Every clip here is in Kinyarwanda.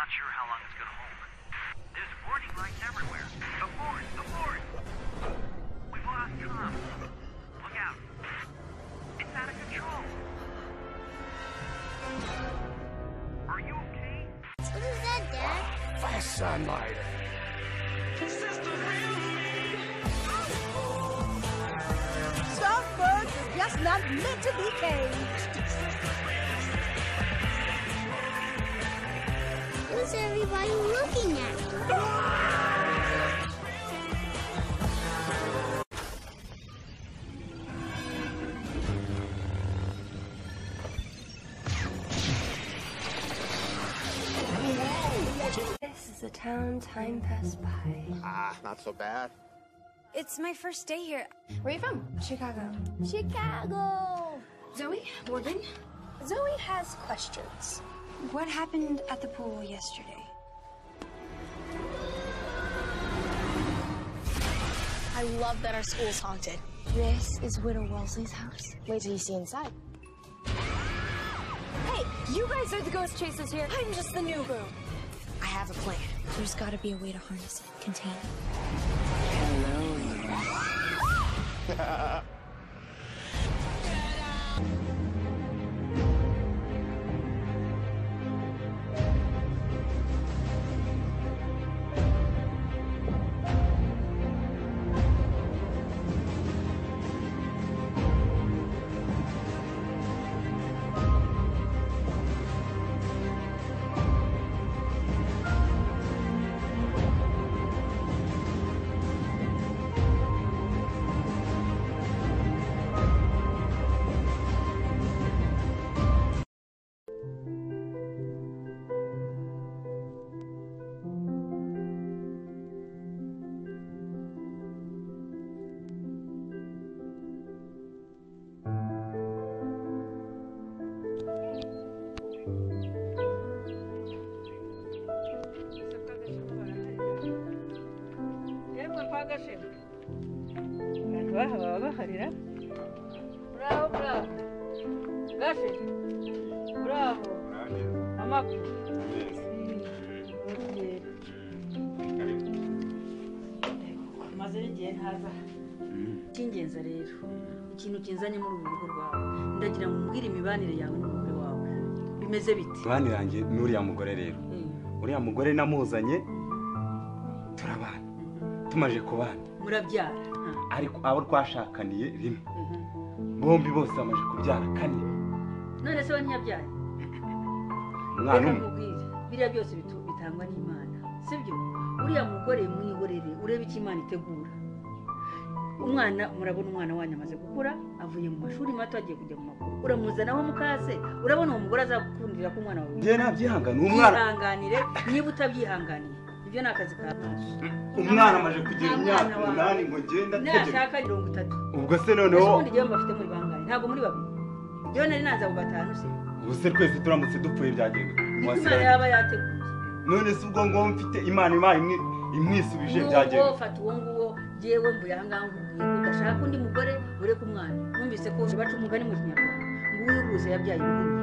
not sure how long it's gonna hold. There's warning lights everywhere. Abort! Abort! We've lost comms. Look out. It's out of control. Are you okay? What is that, Dad? Fast sunlight. Some birds are just not meant to be caged. Who's everybody looking at? This is a town time passed by. Not so bad. It's my first day here. Where are you from? Chicago. Chicago! Zoe? Morgan? Zoe has questions. What happened at the pool yesterday? I love that our school's haunted. This is Widow Wellesley's house. Wait till you see inside. Hey, you guys are the ghost chasers here. I'm just the new girl. I have a plan. There's gotta be a way to harness it, contain it. Hello. Bravo. Gashi. Bravo. Amaku. Maze igihe ntaza. Kingenza rero. Ikintu kinzanye muri ubu rugo rwawe. Ndagira ngo umbwire imibanire yawe n'umugore wawe. Bimeze bite? Bani yanjye n'uriya mugore rero. Uriya mugore namuzanye turabana. Tumaje kubana. Murabyara. Ariko abo twashakaniye rimwe. Bombi bose bamaje kubyara kane. None se wanyabyaye? Mwana biriya byose bitangwa n'Imana. Sibyo? Uriya mugore mwihorere urebe iki Imana itegura. Umwana murabona umwana wanyu amaze gukura avuye mu mashuri mato agiye kujya mu makuru. Uramuzanaho mukase urabona uwo mugore azakundira ko umwana wawe. Ngiye nabyihangana umwana. Yihanganire niba utabyihanganiye. Ibyo nakazi ka umwana amaje kugira imyaka 8 ngo ngenda nashaka 30. Ubwo se noneho ubundi gihe mbafite muri bangane ntago muri babiri. Iyo nari naza mu batanu se. Ubu se twese turamutse dupfuye byagenda. Imana yaba yateguye. None se ubwo ngo mfite Imana imwisubije byagenda. Uwo fata uwo nguwo jewe mbuye ahangaha nguye udashaka undi mugore ureka umwana. Numvise ko baca umugani mu Kinyarwanda. Nguyu guze yabyaye ubundi.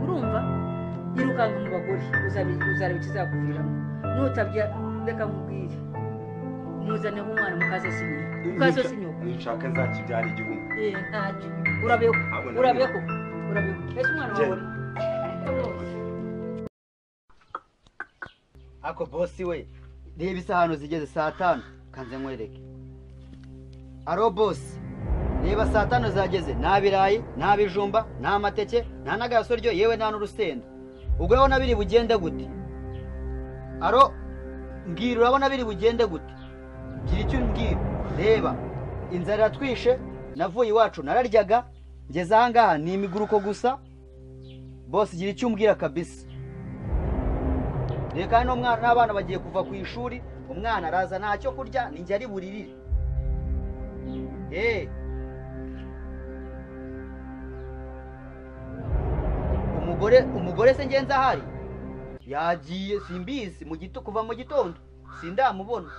Urumva? Irukanga mu bagore uzareba ikizakuviramo. Nutabya reka mubwire. Muzane umwana mukaze sinye. Mukaze sinyo. Nishaka nzakibyara igihumbi. Ntacyo. Urabeko. Ese umwana wawe. Ako bosi we. Reba isahano zigeze saa 5 kanze nkwereke. Aro bosi. Reba saa 5 zageze nta birayi, nta bijumba, nta mateke, nta nagasoryo yewe nta n'urusenda. Ubwo urabona biri bugende gute? Aro mbwira urabona biri bugende gute? Gira icyo mbwira. Reba inzara yatwishe navuye iwacu nararyaga ngeze ahangaha ni imiguruko gusa. Bosi gira icyo umbwira kabisa. Reka no mwana n'abana bagiye kuva ku ishuri umwana araza ntacyo kurya ninjye ari buririre. Umugore se ngenza hari yagiye simbizi kuva mu gitondo sindamubona.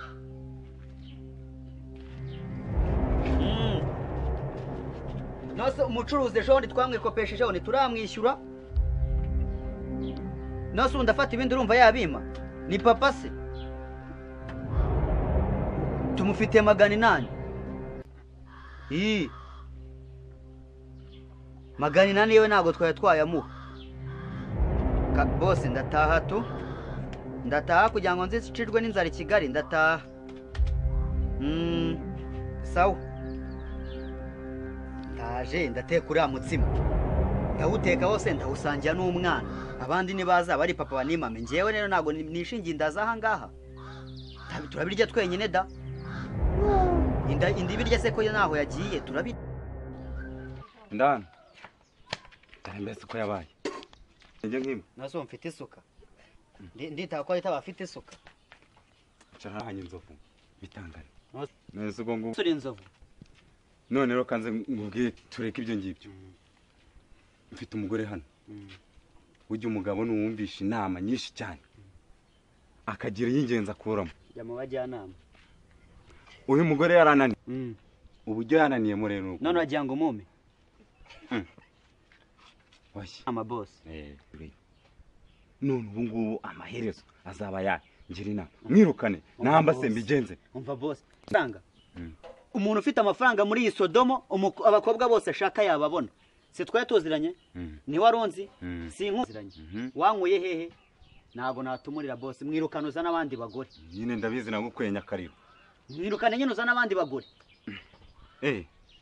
Nose umucuruzi ejo ndi twamwikopesheje none turamwishyura. nose undi afata ibindi urumva yabima ni papa se tumufitiye 800 800 yewe ntabwo twari twayamuha bose ndataha tu ndataha kugira ngo nzicirwe n'inzara i Kigali ndataha sawa ndaje ndateka uriya mutsima ndawuteka wose ndawusangira n'umwana abandi nibaza bari papa banimame njyewe rero ntabwo nishingiye ndaza aha ngaha turabirya twenyine da indi birya se ko naho yagiye turabirya ndana dore mbese ko yabaye njye nkimwe nazo mfite isuka ndita ko ahita bafite isuka cyahanye inzovu bitangana nese ugo ngo turi inzovu none rero kanze ngubwiye tureka ibyo ngibyo mfite umugore hano ujye umugabo nuwumvisha inama nyinshi cyane akagira y'ingenzi akuramo ya mu bajyanama uyu mugore yaranani uburyo yananiye mu rero none wagira ngo mume washyi ama boss none ubu ngubu amaherezo azaba ya ngira inama mwirukane namba se mbigenze umva boss tanga umuntu ufite amafaranga muri iyi Sodomo abakobwa bose ashaka yababona se twaye tuziranye ni waronzi si inkuziranye wankuye hehe ntago natumurira boss mwirukanuza n'abandi bagore nyine ndabizi nagukwenya akariro mwirukane nyine uza n'abandi bagore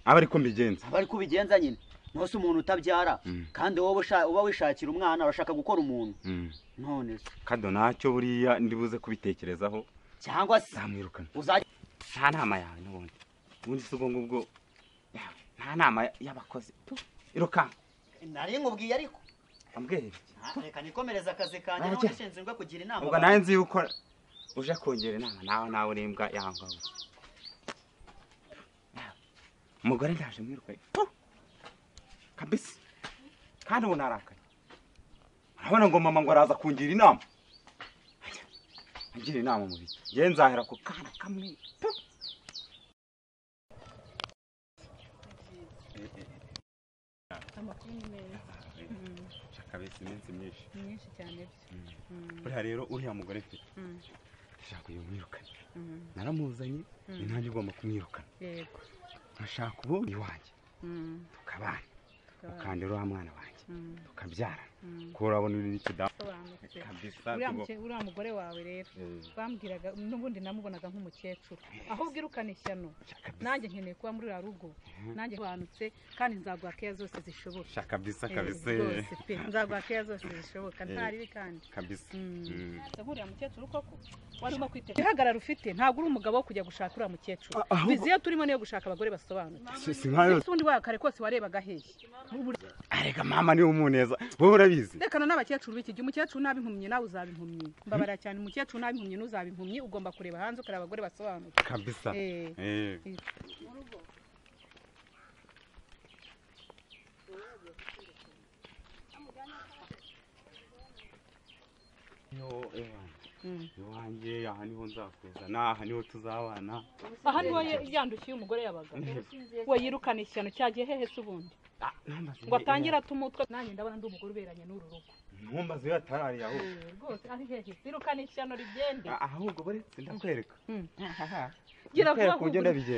abari ko mbigenza abari kubigenza nyine nose umuntu utabyara kandi wowe uba wishakira umwana urashaka gukora umuntu none kado nacyo buriya ndibuze kubitekerezaho cyangwa se zamwirukana nta nama yawe n'ubundi ubundi se ubwo ngubwo nta nama y'abakozi irukanka nari nkubwiye ariko ambwira reka nikomereza akazi kanjye nawe nishinzwe kugira inama ubwo nawe nzi yuko uje kongera inama nawe urimbwa yangawe umugore ndaje mwirukanye kabisa kandi ubu narakaye urabona ngo mama ngo araza kungira inama angira inama mu biki ngewe nzahera ku kana kamwe amakuru ni meza kabisa iminsi myinshi cyane buriya rero uriya mugore mfite ndashaka uyu mwirukane naramuzanye ni nanjye ugomba kumwirukana yego nkashaka ubu iwanjye tukabana ukandira wa mwana wanjye tukabyara ko urabona uri n'ikidamu kabisa uriya mugore wawe rero bambwiraga n'ubundi namubonaga nk'umukecuru ahubwo irukana ishyano nanjye nkeneye kuba muri uriya rugo nanjye sobanutse kandi nzaguha keya zose zishoboka kabisa nzaguha keya zose zishoboka ntaribi kandi kabisa uriya mukecuru koko warimo kwitega ihagarara ufite ntabwo uri umugabo wo kujya gushaka uriya mukecuru viziyo turimo niyo gushaka abagore basobanutse ubundi wakare kose warebaga hehe arega mama ni umuneza wowe urabizi rekana n'abakecuru b'iki gihe umukecuru nabi impumyi nawe uzaba impumyi mbabarira cyane umukecuru nabi impumyi n'uzaba impumyi ugomba kureba hanze ukareba abagore basobanutse kabisa iwanjye aha niho nzakuzana aha niho tuzabana aha niho yandukiye umugore yabaga we yirukana ishyano cyagiye hehe se ubundi ngo atangire atumutwe nanjye ndabona ndi umugore uberanye n'uru rugo ntumbaze iyo atarari aho rwose ari hehe yirukana ishyano rigende ahubwo buretse ndakwereka gira vuba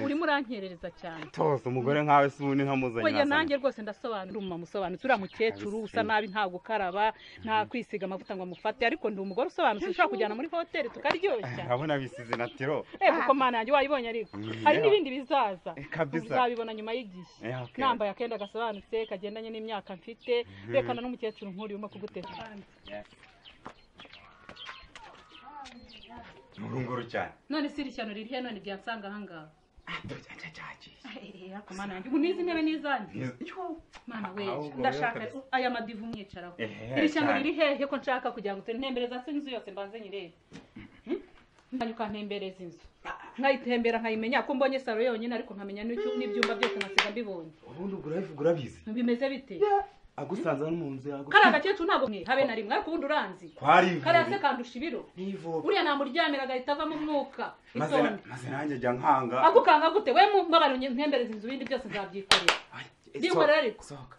urimo urankerereza cyane toza umugore nkawe se ubundi ntamuzanye oya nanjye rwose ndasobanura umama musobanutse uriya mukecuru usa nabi nta gukaraba nta kwisiga amavuta ngo amufate ariko ndi umugore usobanutse ushobora kujyana muri hoteli tukaryoshya urabona bisize na tiro kuko mana yanjye wayibonye ariko hari n'ibindi bizaza uzabibona nyuma y'igihe nambaye akenda gasobanutse kagendanye n'imyaka mfite rekana n'umukecuru nk'uri urimo kugutera urunguru cyane none si ishyano riri he none byansanga ahangaha ariko mana yanjye ubu n'izi ntebe n'izanjye mana we ndashaka aya madivu mwicaraho iri shyano riri hehe ko nshaka kugira ngo ntembereza se inzu yose mbanze nyirebe mbanye ukantembereza inzu nkayitembera nkayimenya ko mbonye saro yonyine ariko nkamenya n'ibyumba byose nkasiga mbibonye ubundi urabizi bimeze bite agusanza no mu nzu yago kari agakecuru ntabwo habe na rimwe ariko ubundi uranzi kari ase kandusha ibiro uriya namuryamira agahita avamo umwuka maze nanjye jya nkanga agukanga gute we mubabara ntembereza inzu ibindi byose nzabyikorera byinkorera ariko sohoka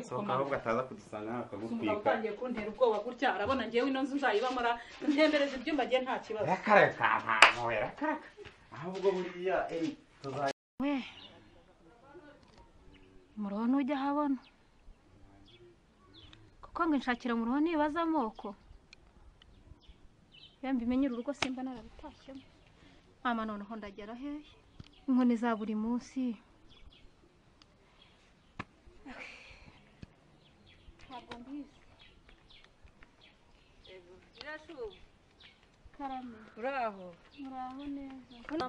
sohoka ahubwo ataza kudusanga umugabo akagutwika utangiye kuntera ubwoba gutya arabona ngewe ino nzu nzayibamara ntembereza ibyumba agiye nta kibazo rakareka ntabwo rakareka ahubwo buriya we muroho ntujya ahabona kuko ngo inshakira muroho ntibaza amoko yambi imenyera urugo simba narabitashyemo mama noneho ndagera hehe inkoni za buri munsi ntabwo mbizi karame uraho neza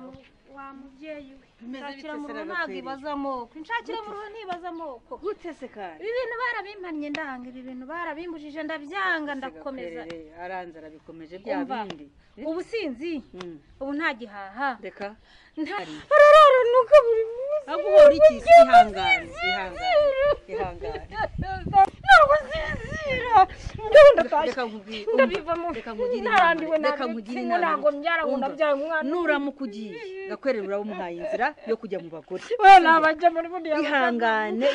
wa mubyeyi we inshakira muroho ntabwo ibaza amoko inshakira muroho ntibaza amoko gute se kandi ibi bintu barabimpannye ndanga ibi bintu barabimbujije ndabyanga ndakomeza aranze arabikomeje bya bindi ubu sinzi ubu nta gihaha reka ararara nuko buri munsi aguhora iki ihangane ntabwo nsinzira reka nkubwire ndabivamo reka nkugire narambiwe reka nkugire inama ntabwo mbyara ngo nabyaye umwana nuramuka ugiye gakwerera uramuhaye inzira yo kujya mu bagore we nabajya muri buriya ihangane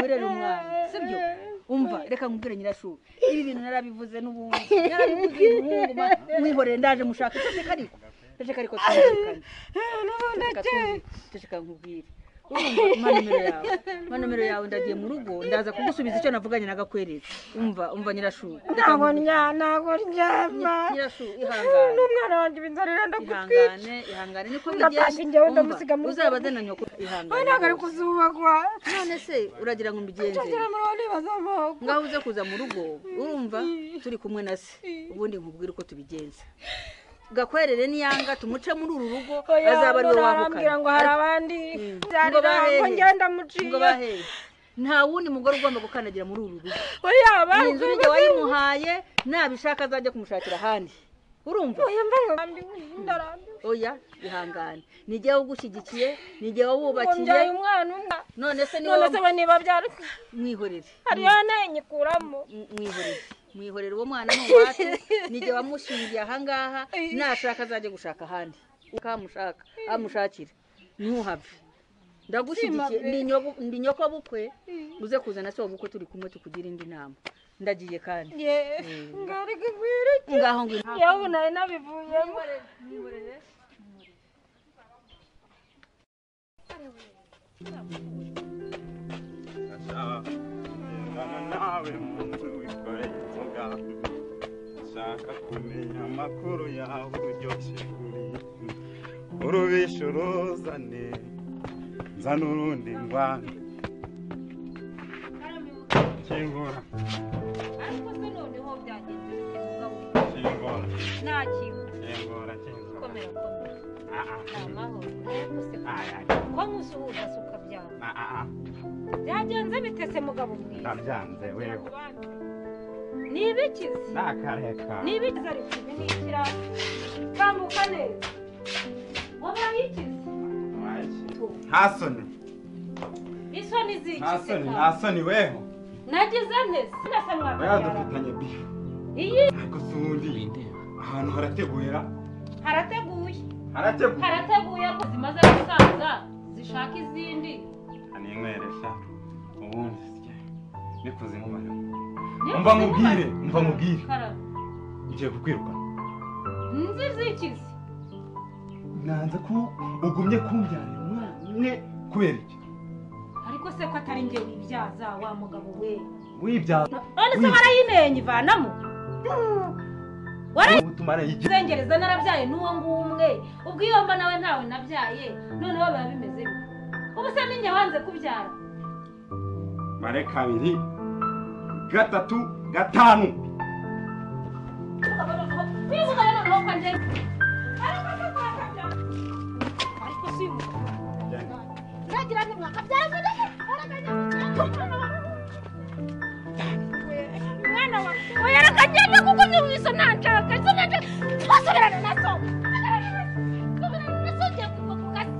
wirere umwana sibyo umva reka nkubwire nyirashu ibi bintu narabivuze n'ubundi narabivuze umuhungu mwihorere ndaje mushaka ceceka ariko ceceka nkubwire urumva nomero yawe ndagiye mu rugo ndaza kugusubiza icyo navuganye na gakwerera umva nyirashu ntabwo ndyama nyirashu ihangane n'umwana wanjye ibinzarira ndagutwika ihangane niko ndatashye njyewe ndamusiga mu rugo uzabaze na nyoko ihangane ntabwo ari kuzubakwa none se uragira ngo mbigenze nshakira muroho nibaza amoko ngaho uze kuza mu rugo urumva turi kumwe na se ubundi nkubwire uko tubigenza gakwerere niyanga tumuce muri uru rugo azaba ari we wahukana ngo hari abandi ngo ngenda muciye ngo bahe nta wundi mugore ugomba gukandagira muri uru rugo oya iyi nzu nijye wayimuhaye nabishaka azajya kumushakira ahandi urumva oya ihangane nijye wugushyigikiye nijye wawubakiye none se we niba byari mwihorere hariyo ntenyikuramo mwihorere uwo mwana n'uwacu nijye wamushingiye ahangaha nashaka azajya gushaka ahandi ukamushaka amushakire ntuhave ndagushyigikiye ndi nyoko bukwe uze kuzana se wabukwe turi kumwe tukugira indi nama ndagiye kandi ngaho ngwino yewe nawe nabivuyemo nawe muntu wikoreye inzoga nshaka kumenya amakuru yawe uryoshye urubisha uruzane nzana urundi ngwano kingura ariko se noneho byagenze bite mugabo kingura nta kintu kingura komera amahoro ko musuhuza suka byawe byagenze bitese mugabo mwiza nabyanze wewe nibikize nakareka nibikize ariko ibi ni ikira kambuka neza wabaye ikize ntasoni isoni zikize ntasoni weho nagize ntese ndasa wewe dufitanye bifu iyi ariko sundi ahantu harategura harateguye ko zimaze gusaza zishaka izindi aninweresha ubundi nikuzimubara umva mubwire ngiye kukwirukana nzi zikize nanze ko ugumye kumbyarira umwana umwe kubera iki ariko se ko atari njye wibyaza wa mugabo we wibyaza none se warayinenye ivanamo ubutumare izengereza narabyaye n'uwo ngumwe ubwo iyo mba nawe ntawe nabyaye noneho biba bimeze bite ubu se ninjye wanze kubyara mare 2 3 5 yarakagenda kuko byumvise ntanshaka twasubirana na so ngiye kuva ku kazi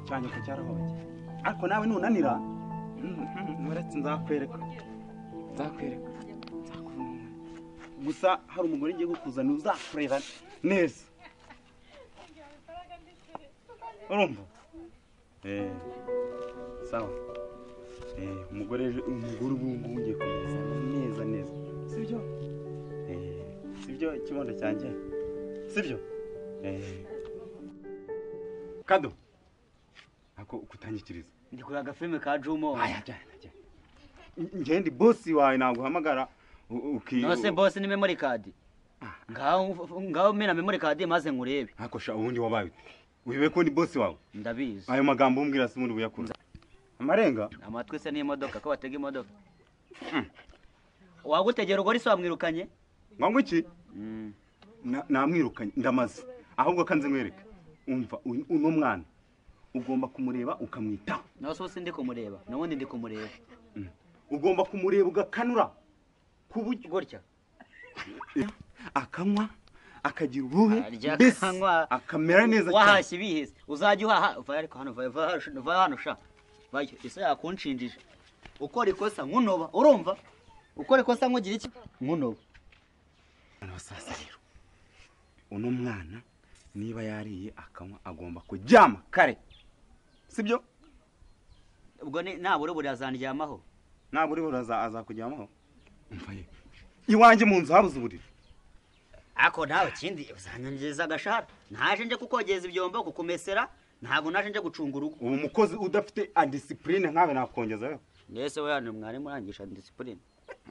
cyane ko cyarahoye ariko nawe nunanira Muretse nzakwereka gusa hari umugore ngiye kukuzana uzakureba neza urumva sawa umugore ubu ngubu ngiye kumuzana neza sibyo ikibondo cyanjye sibyo Kado ako kutangikiriza ndi kuri agafilme ka Jumo ngende boss wawe naguhamagara nose boss ni memory card ngaho mena memory card maze nkurebe akosha ubundi wabaye wibe ko ndi boss wawe ndabizi ayo magambo umbwira se muri buyakunda amarenga amatwe se ni imodoka ko batega imodoka wagutegera ugori so wamwirukanye ngo iki namwirukanye ndamaze ahubwo kanze nkwereke umva uno mwana ugomba kumureba ukamwitaho naso sindi kumureba nubundi ndi kumureba ugomba kumureba ugakanura kuburyo gutya akanywa akagira ubuhe akanywa akamera neza cyane wahashye biheze uzajya uhaha uva ariko hano va hano sha bayo ise yakunshinjije ukora ikosa nkunoba urumva ukora ikosa nkugira iki nkunoba sasa rero uno mwana niba yariye akanywa agomba kuryama kare sibyo ubwo nabure buri azandyamaho nabure buri azakujyamaho umvaye iwanjye mu nzu habuze uburiri ako nawe kindi uzanyongeza agashara naje nje kukogeza ibyombo kukumesera ntabwo naje nje gucunga urugo ubu mukozi udafite discipline nkawe nakongeza nese we hano mwari murangisha discipline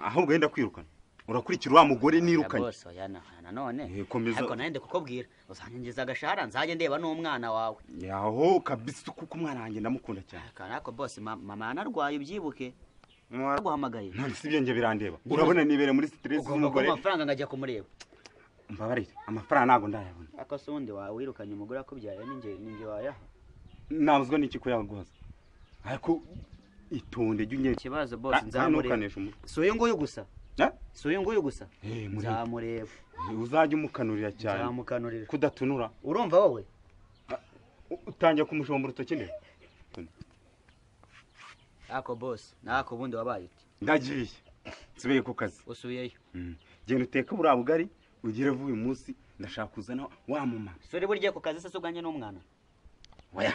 ahubwo yenda kwirukana urakurikira wa mugore nirukanye boss yana none ariko nande kukobwira uzanyongeza agashara nzaje ndeba n'umwana wawe yaho kabisa kuko umwana wanjye ndamukunda cyane ariko boss mama yanarwaye ubyibuke guhamagaye none sibyo nge birandeba urabona nibere muri stress z'umugore amafaranga ngajya kumureba mbabarire amafaranga nago ndayabona akasondi wawe wirukanye umugore akubyaye ninge wayaha nabuzwa n'iki ko yaguhaza ariko itonde jye kibazo boss nzamureba soye nguyu gusa soye nguyu gusa nzamureba uzajya umukanurira cyane nzamukanurira kudatunura urumva wowe utangiye kumushomba urutoki ndebe ako boss nako bundi wabaye uti ndagiye nsubiye ku kazi usubiyeyo genda uteka buriya bugari ugire vuba uyu munsi ndashaka kuzana wa mama sore burya ku kazi se suganye n'umwana oya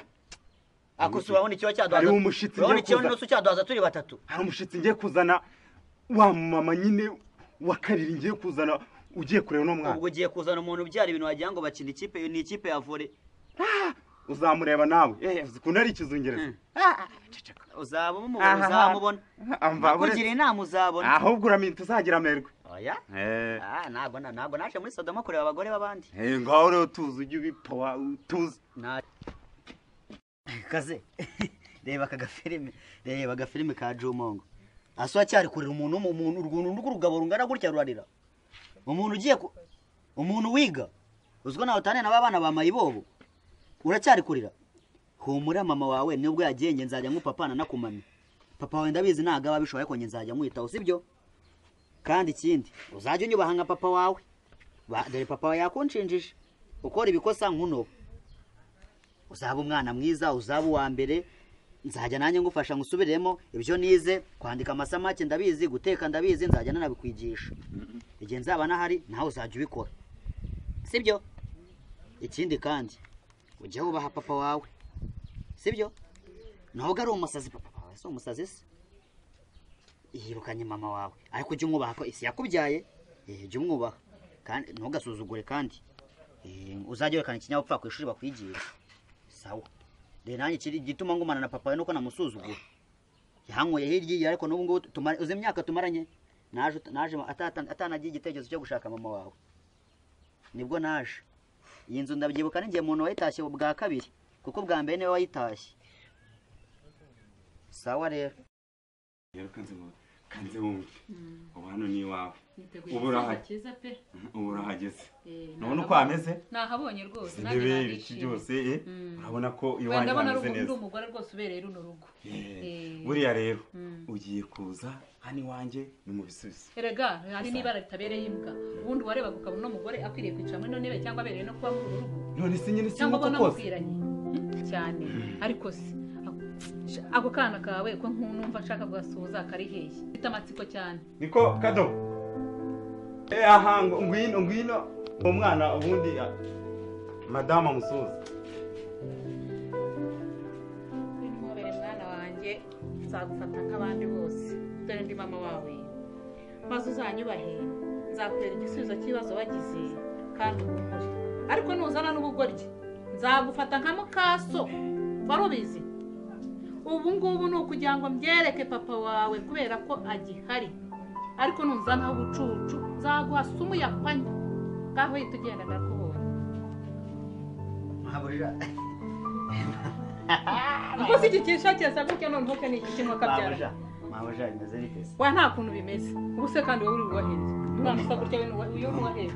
ako subabona icyo cyaduhaza ari umushitsi ngiye kuzana n'usu cyaduhaza turi batatu hari umushitsi ngiye kuzana wa mama nyine wa kariri ngiye kuzana ugiye kureba no mwana ubwo ugiye kuzana umuntu byari ibintu wagira ngo bakina ikipe ni ikipe ya volley uzamureba nawe zikunda ari ikizungereza uzamubona kugira inama uzabona ahubwo uraminta uzagira amerwe oya ntabwo naje muri Sodoma kureba abagore b'abandi ngaho rero tuzi ujye ubipowa tuzi kaze reba agafilime ka Jumongo aswa cyari kurira umuntu rw'urugabo rungana gutya rurarira umuntu wiga uzwa nawe utane n'abana ba mayibobo uracyari kurira humura mama wawe nubwo yagenye nzajya nkupapana nakumanya papa wawe ndabizi ntago aba bishoboye ko nzajya nkwitaho sibyo kandi ikindi uzajya unyubaha nka papa wawe dore papa wawe yakunshinjije ukora ibikosa nkuno uzaba umwana mwiza uzaba uwa mbere nzajya nanjye ngufasha ngusubiremo ibyo nize kwandika amasamake ndabizi guteka ndabizi nzajya nanabikwigisha igihe nzaba nahari nawe uzajya ubikora sibyo ikindi kandi ujya wubaha papa wawe sibyo ntabwo ari umusazi papa wawe si umusazi se yirukanye mama wawe ariko ujye umwubaha ko isi yakubyaye jya umwubaha kandi ntugasuzugure kandi uzajya werekana ikinyabupfura ku ishuri bakwigira sawa rero nanjye kiri gituma ngumana na papa we nuko namusuzugura yankoye hirya ariko n'ubu ngubu uzi imyaka tumaranye naje atanagiye igitekerezo cyo gushaka mama wawe nibwo naje iyi nzu ndabyibuka ningiye umuntu wayitashye bwa kabiri kuko bwa mbere niwe wayitashye sawa rero kanze wumve ubu hano ni iwawe ubu urahageze nubona uko hameze nahabonye rwose intebe ibiki byose urabona ko iwanjye hameze neza ndi umugore rwose ubereye runo rugo buriya rero ugiye kuza hano iwanjye ni mu bisubizo erega hari n'ibara ritabereye imbwa ubundi warebaga ukabona uno mugore akwiriye kwicara muri ino ntebe cyangwa abereye no kuba muri uru rugo none si nyine si cyangwa abona mukwiranye cyane ariko si ako kana kawe ko numva nshaka kugasuhuza kari hehe mfite amatsiko cyane niko kado aha ngwino umwana ubundi madama musuza nimubere mwana wanjye nzagufata nk'abandi bose dore ndi mama wawe maze uzanyubahe nzakubera igisubizo cy'ibibazo wagize kandi uhumure ariko nuzana n'ubugoryi nzagufata nka mukaso wari ubizi ubu ngubu ni ukugira ngo mbyereke papa wawe kubera ko agihari ariko nuzanaho ubucucu nzaguha sumu yapanya ngaho uhita ugenda ndakubonye mabuja uko si iki kinshakira gutya noneho ke ni iki kintu kabyara mabuja bimeze bite se wa nta kuntu bimeze ubu se kandi wowe uri uwaheze umwana usa gutya uyu ni uwaheze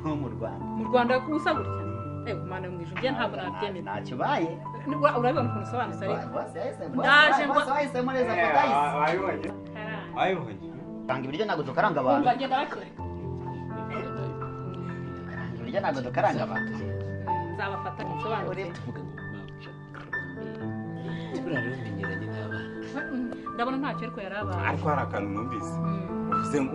mu Rwanda usa gutya ewe mwana mwijuru njye ntabwo nabyemera ntacyo baye urabibona ukuntu usobanutse ariko ndaje ngo wahisemo neza kodahise ayibonye tanga ibiryo ntabwo dukaranga abantu bagenda bakora ibiryo ntabwo dukaranga abantu nzabafata nsobanutse ndabona ntacyo ariko yari abaye ariko hari akantu numvise uvuze ngo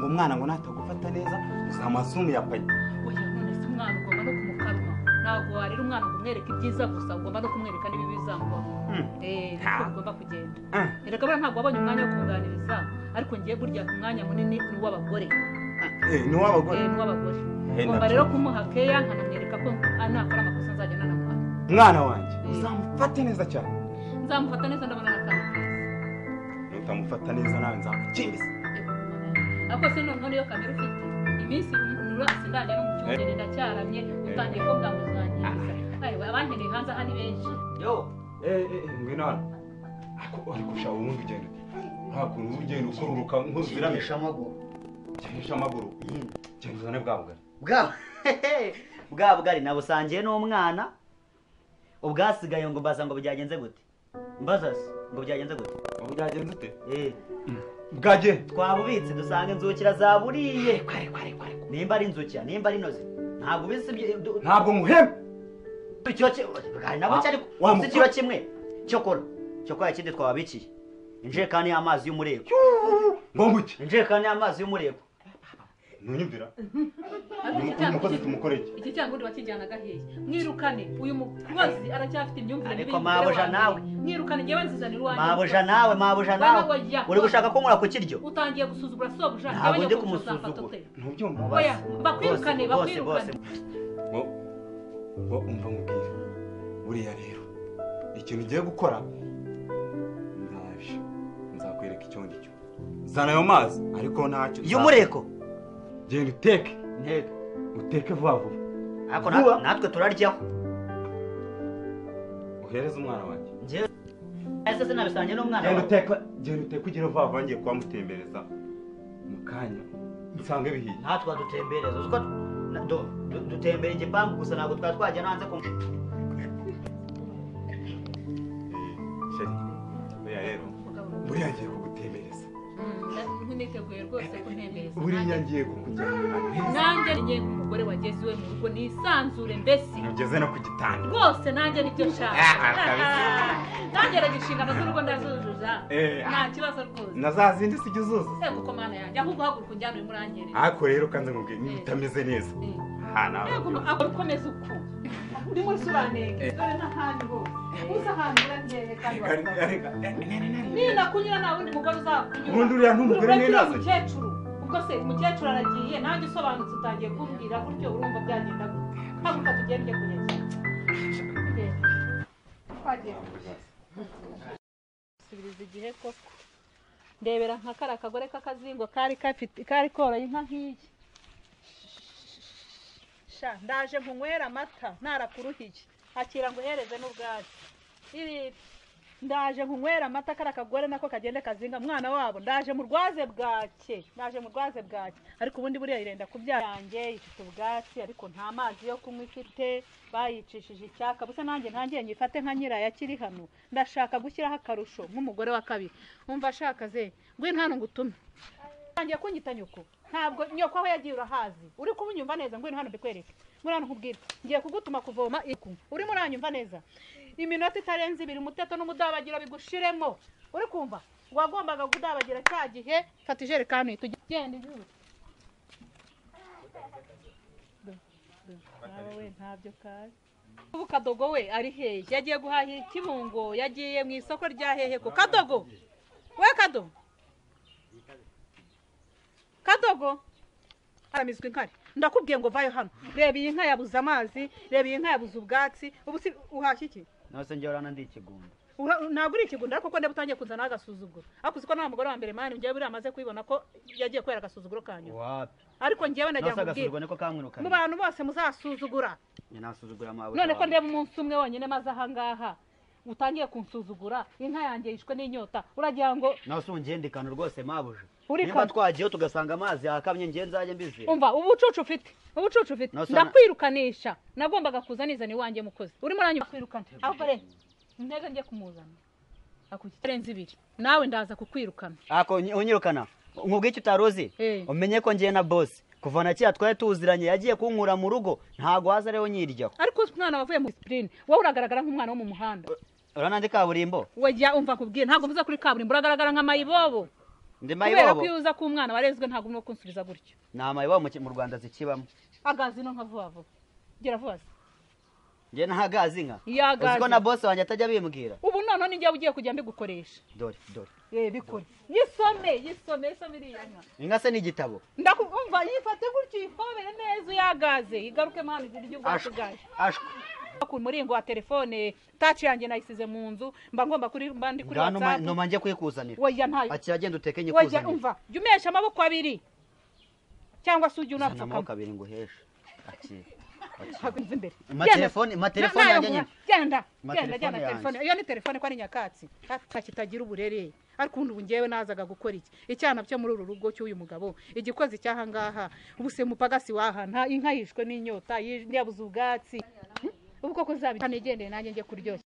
umwana ngo natagufata neza uzamasumu yapanye oya none se umwana ugomba no kumukaruma ntabwo warira umwana ngo umwereke ibyiza gusa ugomba no kumwereka n'ibibi bizamubaho niko bigomba kugenda reka buriya ntabwo wabonye umwanya wo kuganiriza ariko ngiye burya umwanya munini ni uw'abagore ni uw'abagore ngomba rero kumuha keya nkanamwereka ko nakora amakosa nzajya nanamuhana umwana wanjye uzamufate neza cyane nzamufata neza ndabona n'akantu nutamufata neza nawe nzakukingisa ariko se noneho niyo kamera ufite iminsi nurasi ndajya no mu cyumweru ndacyaramye utangiye ko bwamuzangiriza abankeneye hanze aha ni benshi yo ngwino hano ariko ushaka ubundi ugenda nta kuntu ugenda ukururuka nk'uziramije amaguru cyangwa amaguru cyangwa uzane bwa bugari bwa bugari nabusangiye n'umwana ubwasigaye ngo mbaza ngo byagenze gute mbaza se ngo byagenze gute byagenze ute bwaje twabubitse dusanga inzukira zaburiye nimba ari inzukira nimba ari inoze ntabwo ubise ntabwo muhema nabo cyari uzi ikiro kimwe cyokora ikindi twababikiye injerekani y'amazi y'umurego ngo nguke injerekani y'amazi y'umurego ntunyumvira umukozi tumukoreye iki cyangwa undi wakijyanaga hehe mwirukane uyu mukozi aracyafite imyumvire ariko mabuja nawe mwirukane ngewe nzizanira uwanjye mabuja nawe uri gushaka ko nkura ku kiryo utangiye gusuzugura sobuja ntabwo ndi kumusuzugura ntubyumva oya bakwirukane ngo umva mubwire buriya rero ikintu ugiye gukora nzakwereka icyo ngicyo zana ayo mazi ariko ntacyo y'umureko genda uteke vuba vuba ariko natwe turaryaho uhereze umwana wanjye ese sinabisangiye n'umwana genda uteke ugire vuba vuba ngiye kubamutembereza mu kanya nsange bihiye natwe dutembereza uko dutembera igipangu gusa ntabwo twari twajya no hanze buriya rero buriya ngiye kugutembereza niteguye rwose kuntembereza buriya ngiye kukujyana nanjye ngiye nk'umugore wageze iwe mu rugo nisanzure mbese ugeze no ku gitanda rwose nanjye nibyo nshaka nanjye rero inshingano z'urugo ndazuzuza nta kibazo rwose na za zindi sijya uzuza kuko mana yanjye ahubwo haguruka unjyana urimo uranyerera ariko rero kanze nkubwire niba utameze neza ukomeza uku urimo usobanenge dore n'ahandi hose uza ahantu urangere kandi ninakunyura nta wundi mugore uzakunyura ubundi uriya n'umugore neza umukecuru ubwo se umukecuru aragiye nanjye usobanutse utangiye kumbwira gutyo urumva byagenda gute haguruka tugende kunyakira subiriza igihe koko ndebera nka kariya kagore k'akazingo kari koroye inka nk'iyi ndaje nkunywera amata ntarakuruhiye akira ngo uhereze n'ubwatsi ndaje nkunywera amata kari akagore nako kagende kazinga mwana wabo ndaje mu rwaze bwake ariko ubundi buriya irenda kubyara yanjye ifite ubwatsi ariko nta mazi yo kunywa ifite bayicishije icyaka busa nanjye ntangiye nyifate nka nyirayo akiri hano ndashaka gushyiraho akarusho nk'umugore wa kabiri umva ashaka ze ngwino hano ngutume ntangiye kunyita nyoko ntabwo nyoko aho yagiye urahazi uri kubunyumva neza ngwino hano mbikwereke ngwino hano nkubwire ngiye kugutuma kuvoma iku urimo uranyumva neza iminota itarenze 2 umuteto n'umudabagira bigushiremo uri kumva wagombaga kudabagira cya gihe fata ijerekani tugende igihugu nawe ntabyo kazi ubu Kadogo we ari hehe yagiye guhahira ikibungo yagiye mu isoko rya hehe ko Kadogo we Kadogo aramizwe inkari ndakubwiye ngo vayo hano reba iyi nka yabuze amazi reba iyi nka yabuze ubwatsi ubu si uhashye iki nose njye urana ndi ikigunda ntabwo uri ikigunda ariko ko ndeba utangiye kuzana agasuzuguro ariko uziko nta mugore wa mbere mani njyewe buriya amaze kubibona ko yagiye kwera agasuzuguro kanyu ariko njyewe nagira ngo ubwire mu bantu bose muzasuzugura nasuzugura amawe none ko ndeba umunsi umwe wonyine maze ahangaha utangiye kunsuzugura inka yanjye yishwe n'inyota uragira ngo nose ungendekana rwose mabuje niba twagiyeho tugasanga amazi yakamye ngiye nzajye mbizira umva ubucucu ufite ndakwirukanisha nagombaga kuza nizana iwanjye mukozi urimo uranyuma kwirukana ahubwo rero ntege njye kumuzana akukirenze 2 nawe ndaza kukwirukana ako unyirukana nkubwo icyo utaruzi umenye ko ngiye na boss kuva na cya twaye tuziranye yagiye kunkura mu rugo ntago haza rero nyiryaho ariko umwana wavuye mu discipline wowe uragaragara nk'umwana wo mu muhanda urana kaburimbo wajya umva kubwira ntago mvuza kuri kaburimbo uragaragara nka mayibobo ndi mayibobo kubera ko yuza ku mwana warezwe ntago no kunsubiza gutyo na mayibobo mu Rwanda zikibamo agazi no nkavuva vuba gera vuba nge ntagazi nka uziko na boss wanjye atajya bimbwira ubu none ninjye ugiye kujya mbigukoresha dore bikore yisome iriya nka inka se n'igitabo ndakumva yifate gutyo ifobere neza uyagaze igaruke mani iryo bwacu gaje ashwe ku muringo wa telefone touch yanjye nayisize mu nzu mba ngomba kuri mbandi kuri WhatsApp no manje kwikuzanira oya ntayo akiragenda uteke nyikuzanira oya umva jumesha amaboko 2 cyangwa se ujye unapfuka amaboko 2 nguhesha akira hakunze imbere amatelefone yanjye nyine genda telefone iyo ni telefone ko ari nyakatsi kitagira uburere ariko ubu ngewe nazaga gukora iki icyana byo muri uru rugo cy'uyu mugabo igikozi cyaha ngaha ubuse mupagasi waha nta inka yishwe n'inyota yabuze ubwatsi ubu koko zabitanegende nanjye ngiye kuryoshya